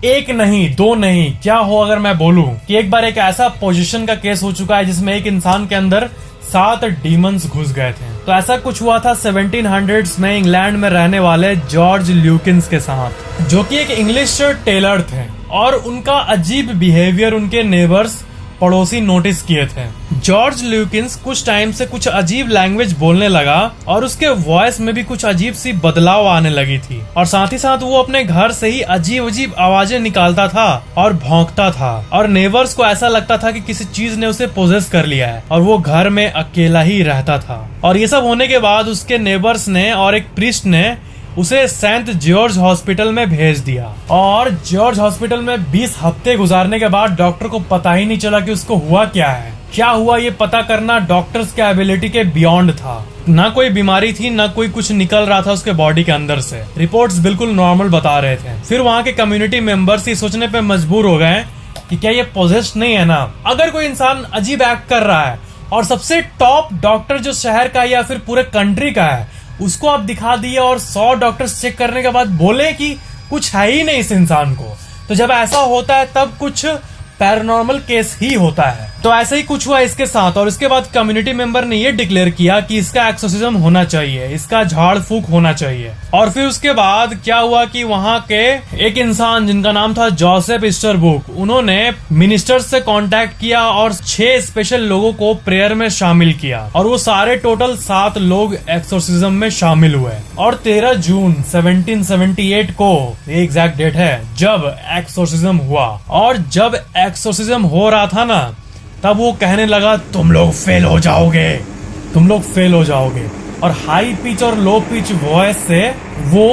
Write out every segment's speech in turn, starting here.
एक नहीं, दो नहीं, क्या हो अगर मैं बोलूं कि एक बार एक ऐसा पोजीशन का केस हो चुका है जिसमें एक इंसान के अंदर 7 डीमंस घुस गए थे। तो ऐसा कुछ हुआ था 1700s में इंग्लैंड में रहने वाले जॉर्ज ल्यूकिंस के साथ, जो कि एक इंग्लिश टेलर थे, और उनका अजीब बिहेवियर उनके नेबर्स पड़ोसी नोटिस किए थे। जॉर्ज ल्यूकिंस कुछ टाइम से कुछ अजीब लैंग्वेज बोलने लगा और उसके वॉइस में भी कुछ अजीब सी बदलाव आने लगी थी, और साथ ही साथ वो अपने घर से ही अजीब अजीब आवाजें निकालता था और भौंकता था, और नेबर्स को ऐसा लगता था कि किसी चीज ने उसे पोजेस कर लिया है और वो घर में अकेला ही रहता था। और ये सब होने के बाद उसके नेबर्स ने और एक प्रीस्ट ने उसे सेंट जॉर्ज हॉस्पिटल में भेज दिया, और जॉर्ज हॉस्पिटल में 20 हफ्ते गुजारने के बाद डॉक्टर को पता ही नहीं चला कि उसको हुआ क्या है। क्या हुआ ये पता करना डॉक्टर्स के एबिलिटी के बियॉन्ड था। ना कोई बीमारी थी, ना कोई कुछ निकल रहा था उसके बॉडी के अंदर से। रिपोर्ट्स बिल्कुल नॉर्मल बता रहे थे। फिर वहाँ के कम्युनिटी मेंबर्स ये सोचने पे मजबूर हो गए कि क्या ये पोजेस्ड नहीं है ना। अगर कोई इंसान अजीब एक्ट कर रहा है और सबसे टॉप डॉक्टर जो शहर का या फिर पूरे कंट्री का है उसको आप दिखा दिए और 100 डॉक्टर्स चेक करने के बाद बोले कि कुछ है ही नहीं इस इंसान को, तो जब ऐसा होता है तब कुछ पैरानॉर्मल केस ही होता है। तो ऐसा ही कुछ हुआ इसके साथ, और इसके बाद कम्युनिटी मेंबर ने ये डिक्लेयर किया कि इसका एक्सोर्सिज्म होना चाहिए, इसका झाड़ फूक होना चाहिए। और फिर उसके बाद क्या हुआ कि वहाँ के एक इंसान जिनका नाम था जोसेफ स्टरबुक, उन्होंने मिनिस्टर्स से कांटेक्ट किया और 6 स्पेशल लोगों को प्रेयर में शामिल किया, और वो सारे टोटल 7 लोग एक्सोर्सिज्म में शामिल हुए। और 13 जून 1778 को ये एग्जैक्ट डेट है जब एक्सोर्सिज्म हुआ। और जब एक्सोर्सिज्म हो रहा था ना, तब वो कहने लगा तुम लोग फेल हो जाओगे, तुम लोग फेल हो जाओगे। और हाई पिच और लो पिच वॉइस से वो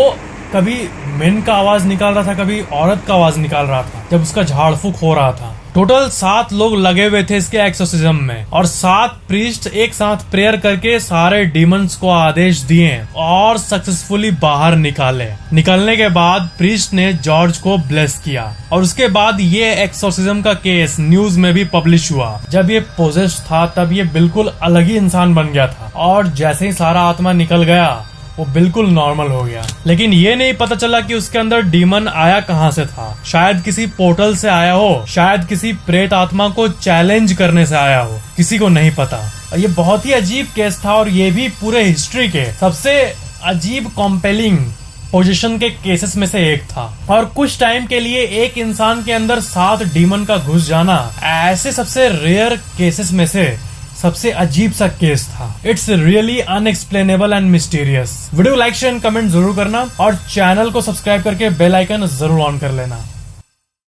कभी मेन का आवाज निकाल रहा था, कभी औरत का आवाज निकाल रहा था जब उसका झाड़ फूक हो रहा था। टोटल 7 लोग लगे हुए थे इसके एक्सोर्सिज्म में, और 7 प्रीस्ट एक साथ प्रेयर करके सारे डीमंस को आदेश दिए और सक्सेसफुली बाहर निकाले। निकलने के बाद प्रीस्ट ने जॉर्ज को ब्लेस किया, और उसके बाद ये एक्सोर्सिज्म का केस न्यूज में भी पब्लिश हुआ। जब ये पोजेस्ड था तब ये बिल्कुल अलग ही इंसान बन गया था, और जैसे ही सारा आत्मा निकल गया वो बिल्कुल नॉर्मल हो गया। लेकिन ये नहीं पता चला कि उसके अंदर डीमन आया कहाँ से था। शायद किसी पोर्टल से आया हो, शायद किसी प्रेत आत्मा को चैलेंज करने से आया हो, किसी को नहीं पता। और ये बहुत ही अजीब केस था, और ये भी पूरे हिस्ट्री के सबसे अजीब कॉम्पेलिंग पोजीशन के केसेस में से एक था। और कुछ टाइम के लिए एक इंसान के अंदर 7 डीमन का घुस जाना ऐसे सबसे रेयर केसेस में से सबसे अजीब सा केस था। It's really unexplainable and mysterious. Video like share comment जरूर करना, और चैनल को सब्सक्राइब करके बेल आइकन जरूर ऑन कर लेना।